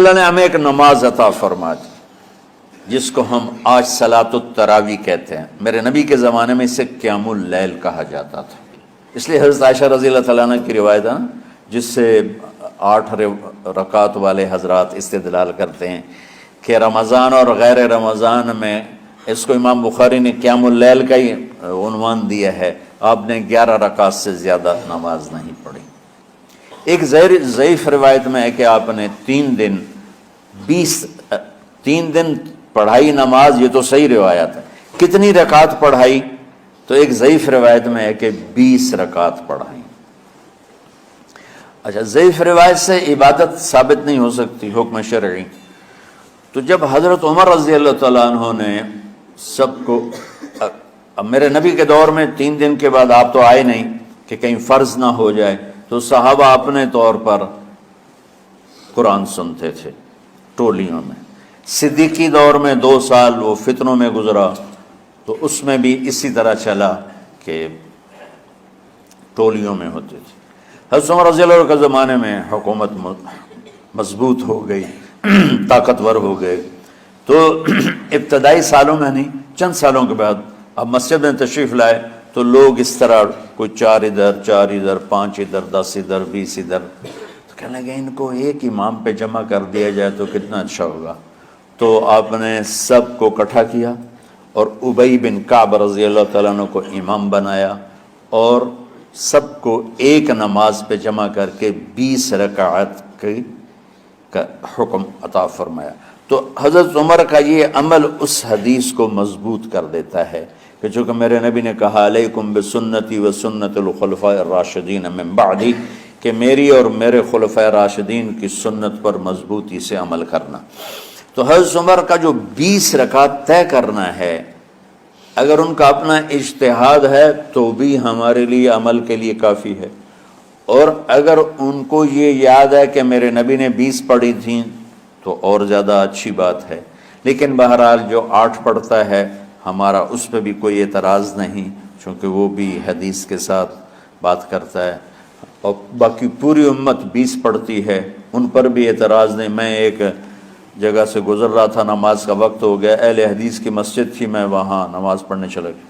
اللہ نے ہمیں ایک نماز عطا فرما دی جس کو ہم آج صلاۃ التراویح کہتے ہیں. میرے نبی کے زمانے میں اسے قیام اللیل کہا جاتا تھا. اس لیے حضرت عائشہ رضی اللہ تعالیٰ عنہ کی روایت ہے جس سے 8 رکعت والے حضرات استدلال کرتے ہیں کہ رمضان اور غیر رمضان میں اس کو امام بخاری نے قیام اللیل کا ہی عنوان دیا ہے. آپ نے 11 رکعت سے زیادہ نماز نہیں پڑھی. ایک ضعیف روایت میں ہے کہ آپ نے 3 دن پڑھائی نماز. یہ تو صحیح روایت ہے. کتنی رکعت پڑھائی؟ تو ایک ضعیف روایت میں ہے کہ 20 رکعت پڑھائی. اچھا، ضعیف روایت سے عبادت ثابت نہیں ہو سکتی حکم شرعی. تو جب حضرت عمر رضی اللہ تعالیٰ عنہ نے سب کو، اب میرے نبی کے دور میں 3 دن کے بعد آپ تو آئے نہیں کہ کہیں فرض نہ ہو جائے، تو صحابہ اپنے طور پر قرآن سنتے تھے ٹولیوں میں. صدیقی دور میں 2 سال وہ فتنوں میں گزرا، تو اس میں بھی اسی طرح چلا کہ ٹولیوں میں ہوتے تھے. حضرت عمر رضی اللہ عنہ کے زمانے میں حکومت مضبوط ہو گئی، طاقتور ہو گئے. تو ابتدائی سالوں میں نہیں، چند سالوں کے بعد اب مسجد میں تشریف لائے تو لوگ اس طرح کوئی 4 ادھر 4 ادھر 5 ادھر 10 ادھر 20 ادھر، تو کہنے لگے ان کو ایک امام پہ جمع کر دیا جائے تو کتنا اچھا ہوگا. تو آپ نے سب کو اکٹھا کیا اور ابی بن کعب رضی اللہ تعالیٰ عنہ کو امام بنایا اور سب کو ایک نماز پہ جمع کر کے 20 رکعت کا حکم عطا فرمایا. تو حضرت عمر کا یہ عمل اس حدیث کو مضبوط کر دیتا ہے کہ چونکہ میرے نبی نے کہا علیکم بسنتی و سنت الخلفاء الراشدین من بعدی، کہ میری اور میرے خلفاء راشدین کی سنت پر مضبوطی سے عمل کرنا. تو حضرت عمر کا جو 20 رکعت طے کرنا ہے، اگر ان کا اپنا اجتہاد ہے تو بھی ہمارے لیے عمل کے لیے کافی ہے، اور اگر ان کو یہ یاد ہے کہ میرے نبی نے 20 پڑھی تھیں تو اور زیادہ اچھی بات ہے. لیکن بہرحال جو 8 پڑھتا ہے ہمارا اس پہ بھی کوئی اعتراض نہیں، چونکہ وہ بھی حدیث کے ساتھ بات کرتا ہے. اور باقی پوری امت 20 پڑھتی ہے، ان پر بھی اعتراض نہیں. میں ایک جگہ سے گزر رہا تھا، نماز کا وقت ہو گیا، اہل حدیث کی مسجد تھی، میں وہاں نماز پڑھنے چلا گیا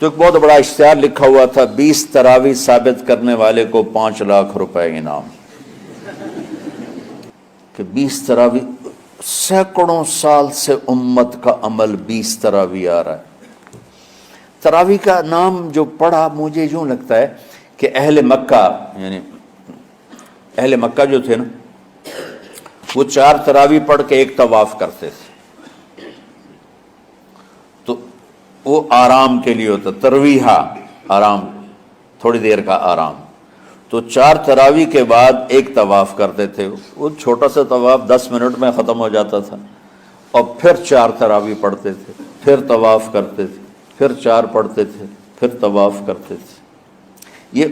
تو ایک بہت بڑا اشتہار لکھا ہوا تھا 20 تراویح ثابت کرنے والے کو 5 لاکھ روپے انعام. کہ 20 تراویح، سینکڑوں سال سے امت کا عمل 20 تراویح آ رہا ہے. تراویح کا نام جو پڑھا مجھے یوں لگتا ہے کہ اہل مکہ، یعنی اہل مکہ جو تھے نا، وہ 4 تراویح پڑھ کے ایک طواف کرتے تھے. تو وہ آرام کے لیے ہوتا، ترویحہ آرام، تھوڑی دیر کا آرام. تو 4 تراویح کے بعد ایک طواف کرتے تھے. وہ چھوٹا سا طواف 10 منٹ میں ختم ہو جاتا تھا، اور پھر 4 تراویح پڑھتے تھے، پھر طواف کرتے تھے، پھر 4 پڑھتے تھے، پھر طواف کرتے تھے. یہ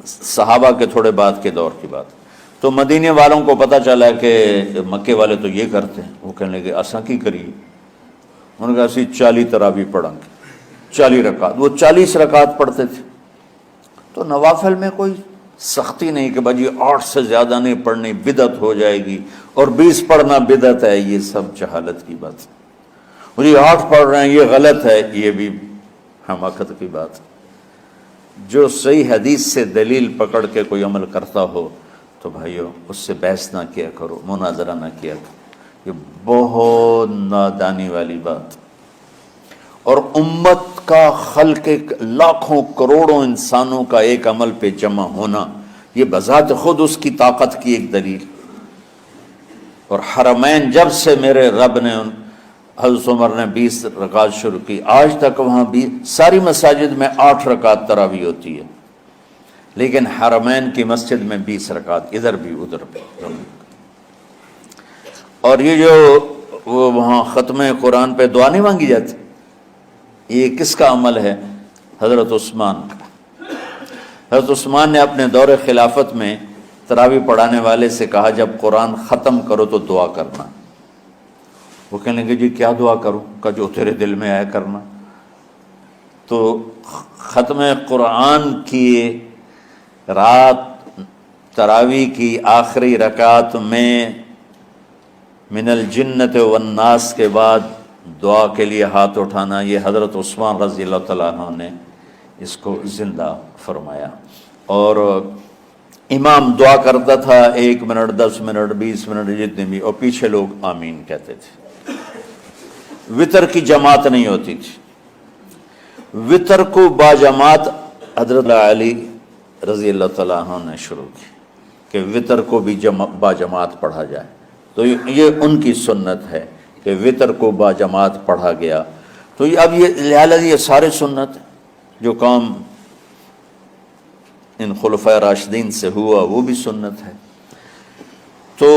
صحابہ کے تھوڑے بعد کے دور کی بات. تو مدینے والوں کو پتہ چلا کہ مکے والے تو یہ کرتے ہیں. وہ کہنے لگے اساں کی کریے؟ انہوں نے کہا اسی 40 تراویح پڑھیں گے، 40 رکعت. وہ 40 رکعت پڑھتے تھے. تو نوافل میں کوئی سختی نہیں کہ بھائی 8 سے زیادہ نہیں پڑھنی، بدعت ہو جائے گی، اور 20 پڑھنا بدعت ہے. یہ سب جہالت کی بات ہے. اور یہ 8 پڑھ رہے ہیں یہ غلط ہے، یہ بھی حماقت کی بات ہے. جو صحیح حدیث سے دلیل پکڑ کے کوئی عمل کرتا ہو تو بھائیو اس سے بحث نہ کیا کرو، مناظرہ نہ کیا کرو. یہ بہت نادانی والی بات. اور امت کا خلق، لاکھوں کروڑوں انسانوں کا ایک عمل پہ جمع ہونا، یہ بذات خود اس کی طاقت کی ایک دلیل. اور حرمین جب سے میرے رب نے، حضرت عمر نے 20 رکعت شروع کی، آج تک وہاں بھی ساری مساجد میں 8 رکعت تراویح ہوتی ہے، لیکن حرمین کی مسجد میں 20 رکعت، ادھر بھی ادھر بھی. اور یہ جو وہ وہاں ختم قرآن پہ دعا نہیں مانگی جاتی، یہ کس کا عمل ہے؟ حضرت عثمان کا. حضرت عثمان نے اپنے دور خلافت میں تراویح پڑھانے والے سے کہا جب قرآن ختم کرو تو دعا کرنا. وہ کہنے لگے جی کیا دعا کروں؟ کہ جو تیرے دل میں آئے کرنا. تو ختم قرآن کی رات تراویح کی آخری رکعت میں من الجنت والناس کے بعد دعا کے لیے ہاتھ اٹھانا، یہ حضرت عثمان رضی اللہ تعالیٰ عنہ نے اس کو زندہ فرمایا۔ اور امام دعا کرتا تھا 1 منٹ 10 منٹ 20 منٹ جتنے بھی، اور پیچھے لوگ آمین کہتے تھے۔ وطر کی جماعت نہیں ہوتی تھی، وطر کو باجماعت حضرت علی رضی اللہ تعالیٰ عنہ نے شروع کی کہ وطر کو بھی باجماعت پڑھا جائے، تو یہ ان کی سنت ہے کہ وطر کو باجماعت پڑھا گیا۔ تو اب یہ لہٰذا یہ سارے سنت جو کام ان خلفۂ راشدین سے ہوا وہ بھی سنت ہے۔ تو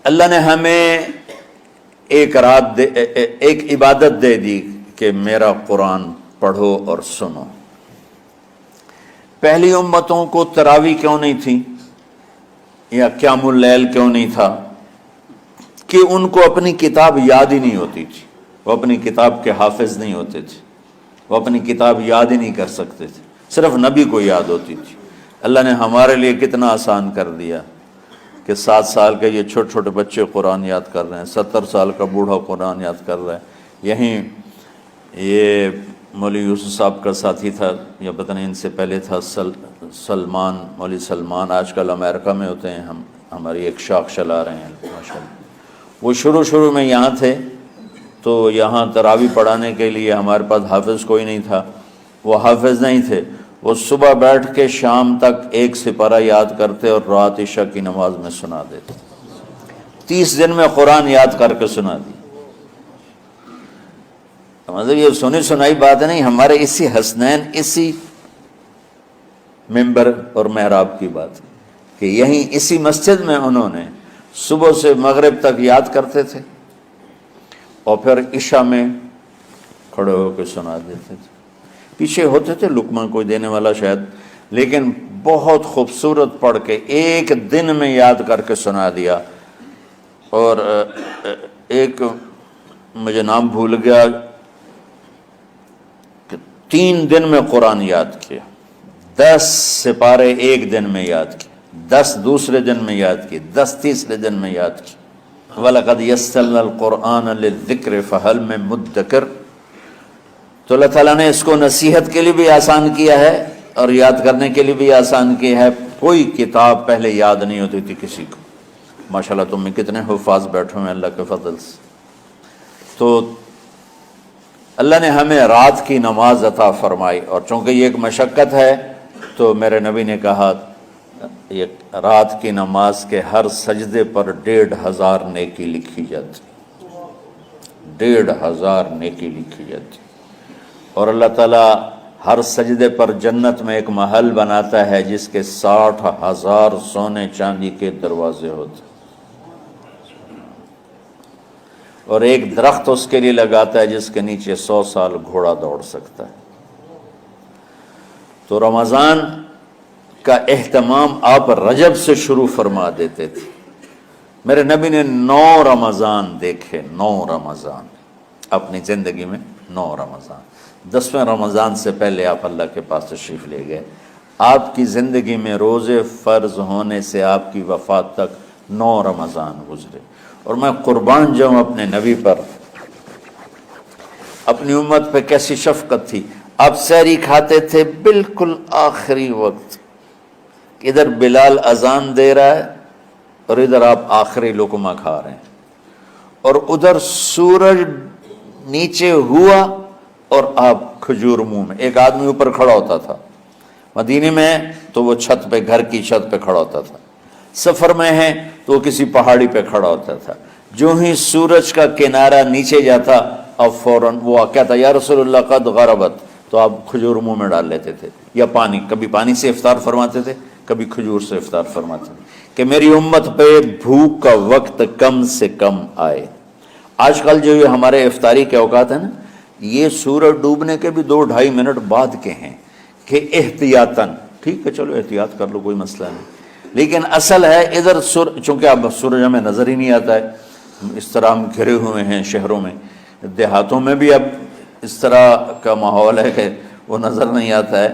اللہ نے ہمیں ایک عبادت دے دی کہ میرا قرآن پڑھو اور سنو۔ پہلی امتوں کو تراویح کیوں نہیں تھی یا قیام اللیل کیوں نہیں تھا؟ کہ ان کو اپنی کتاب یاد ہی نہیں ہوتی تھی، وہ اپنی کتاب کے حافظ نہیں ہوتے تھے، وہ اپنی کتاب یاد ہی نہیں کر سکتے تھے، صرف نبی کو یاد ہوتی تھی۔ اللہ نے ہمارے لیے کتنا آسان کر دیا کہ 7 سال کے یہ چھوٹے چھوٹے بچے قرآن یاد کر رہے ہیں، 70 سال کا بوڑھا قرآن یاد کر رہا ہے۔ یہیں یہ مولوی یوسف صاحب کا ساتھی تھا یا پتہ نہیں ان سے پہلے تھا، سلمان، مولوی سلمان، آج کل امریکہ میں ہوتے ہیں، ہماری ایک شاخ چلا رہے ہیں ماشاءاللہ۔ وہ شروع میں یہاں تھے تو یہاں تراویح پڑھانے کے لیے ہمارے پاس حافظ کوئی نہیں تھا، وہ حافظ نہیں تھے، وہ صبح بیٹھ کے شام تک 1 سپارہ یاد کرتے اور رات عشاء کی نماز میں سنا دیتے۔ 30 دن میں قرآن یاد کر کے سنا دی۔ مطلب یہ سنی سنائی بات نہیں، ہمارے اسی حسنین، اسی ممبر اور محراب کی بات کہ یہیں اسی مسجد میں انہوں نے صبح سے مغرب تک یاد کرتے تھے اور پھر عشاء میں کھڑے ہو کے سنا دیتے تھے۔ پیچھے ہوتے تھے لقمہ کوئی دینے والا شاید، لیکن بہت خوبصورت پڑھ کے 1 دن میں یاد کر کے سنا دیا۔ اور ایک مجھے نام بھول گیا کہ 3 دن میں قرآن یاد کیا، 10 سپارے 1 دن میں یاد کیے، 10 دوسرے دن میں یاد کیے، 10 تیسرے دن میں یاد کیے۔ وَلَقَدْ يَسَّرْنَا الْقُرْآنَ لِلذِّكْرِ فَهَلْ مِن مُدَّكِرٍ۔ تو اللہ تعالیٰ نے اس کو نصیحت کے لیے بھی آسان کیا ہے اور یاد کرنے کے لیے بھی آسان کیا ہے۔ کوئی کتاب پہلے یاد نہیں ہوتی تھی کسی کو، ماشاءاللہ تم میں کتنے حفاظ بیٹھے ہیں اللہ کے فضل سے۔ تو اللہ نے ہمیں رات کی نماز عطا فرمائی، اور چونکہ یہ ایک مشقت ہے تو میرے نبی نے کہا یہ رات کی نماز کے ہر سجدے پر 1500 نیکی لکھی جاتی، 1500 نیکی لکھی جاتی۔ اور اللہ تعالیٰ ہر سجدے پر جنت میں ایک محل بناتا ہے جس کے 60,000 سونے چاندی کے دروازے ہوتے ہیں، اور ایک درخت اس کے لیے لگاتا ہے جس کے نیچے 100 سال گھوڑا دوڑ سکتا ہے۔ تو رمضان کا اہتمام آپ رجب سے شروع فرما دیتے تھے۔ میرے نبی نے 9 رمضان دیکھے، 9 رمضان اپنی زندگی میں، 9 رمضان۔ 10ویں رمضان سے پہلے آپ اللہ کے پاس تشریف لے گئے۔ آپ کی زندگی میں روزے فرض ہونے سے آپ کی وفات تک 9 رمضان گزرے، اور میں قربان جاؤں اپنے نبی پر، اپنی امت پہ کیسی شفقت تھی۔ آپ سحری کھاتے تھے بالکل آخری وقت، ادھر بلال اذان دے رہا ہے اور ادھر آپ آخری لقمہ کھا رہے ہیں، اور ادھر سورج نیچے ہوا اور آپ کھجور منہ میں۔ ایک آدمی اوپر کھڑا ہوتا تھا مدینے میں تو وہ چھت پہ، گھر کی چھت پہ کھڑا ہوتا تھا، سفر میں ہے تو وہ کسی پہاڑی پہ کھڑا ہوتا تھا۔ جو ہی سورج کا کنارہ نیچے جاتا اب فوراً وہ کہتا یا رسول اللہ قد غربت، تو آپ کھجور منہ میں ڈال لیتے تھے، یا پانی، کبھی پانی سے افطار فرماتے تھے، کبھی کھجور سے افطار فرماتے تھے، کہ میری امت پہ بھوک کا وقت کم سے کم آئے۔ آج کل جو یہ ہمارے افطاری کے اوقات ہیں نا، یہ سورج ڈوبنے کے بھی 2-2.5 منٹ بعد کے ہیں کہ احتیاطاً، ٹھیک ہے چلو احتیاط کر لو کوئی مسئلہ نہیں، لیکن اصل ہے ادھر چونکہ اب سورج ہمیں نظر ہی نہیں آتا ہے، اس طرح ہم گھرے ہوئے ہیں شہروں میں، دیہاتوں میں بھی اب اس طرح کا ماحول ہے کہ وہ نظر نہیں آتا ہے،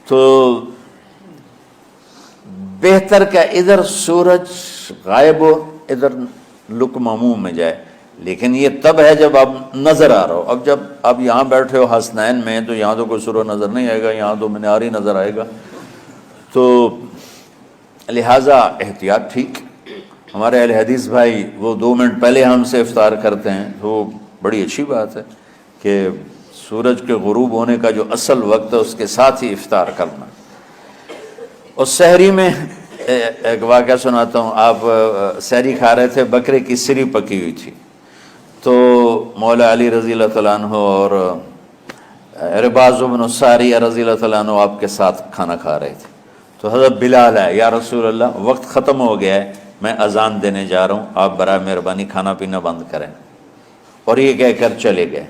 تو بہتر کہ ادھر سورج غائب ہو، ادھر لقمہ منہ میں جائے، لیکن یہ تب ہے جب آپ نظر آ رہا ہو۔ اب جب آپ یہاں بیٹھے ہو حسنین میں تو یہاں تو کوئی سورہ نظر نہیں آئے گا، یہاں تو مینار ہی نظر آئے گا، تو لہٰذا احتیاط ٹھیک۔ ہمارے اہل حدیث بھائی وہ 2 منٹ پہلے ہم سے افطار کرتے ہیں، تو بڑی اچھی بات ہے کہ سورج کے غروب ہونے کا جو اصل وقت ہے اس کے ساتھ ہی افطار کرنا۔ اور سحری میں ایک واقعہ سناتا ہوں، آپ سحری کھا رہے تھے، بکرے کی سری پکی ہوئی تھی، تو مولا علی رضی اللہ تعالیٰ عنہ اور عرباض بن ساریہ رضی اللہ تعالیٰ عنہ آپ کے ساتھ کھانا کھا رہے تھے، تو حضرت بلال ہے، یا رسول اللہ وقت ختم ہو گیا ہے، میں اذان دینے جا رہا ہوں، آپ برائے مہربانی کھانا پینا بند کریں۔ اور یہ کہہ کر چلے گئے۔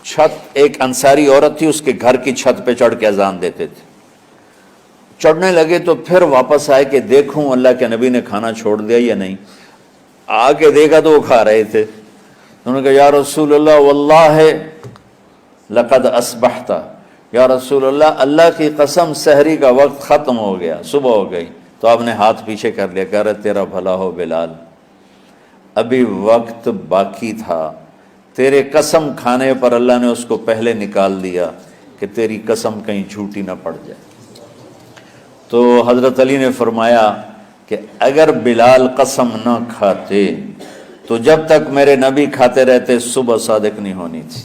چھت، ایک انصاری عورت تھی، اس کے گھر کی چھت پہ چڑھ کے اذان دیتے تھے۔ چڑھنے لگے تو پھر واپس آئے کہ دیکھوں اللہ کے نبی نے کھانا چھوڑ دیا یا نہیں، آ کے دیکھا تو وہ کھا رہے تھے۔ انہوں نے کہا یا رسول اللہ واللہ لقد اصبحت، یا رسول اللہ اللہ کی قسم سحری کا وقت ختم ہو گیا، صبح ہو گئی۔ تو آپ نے ہاتھ پیچھے کر لیا، کہہ رہے تیرا بھلا ہو بلال، ابھی وقت باقی تھا، تیرے قسم کھانے پر اللہ نے اس کو پہلے نکال دیا کہ تیری قسم کہیں جھوٹی نہ پڑ جائے۔ تو حضرت علی نے فرمایا کہ اگر بلال قسم نہ کھاتے تو جب تک میرے نبی کھاتے رہتے صبح صادق نہیں ہونی تھی۔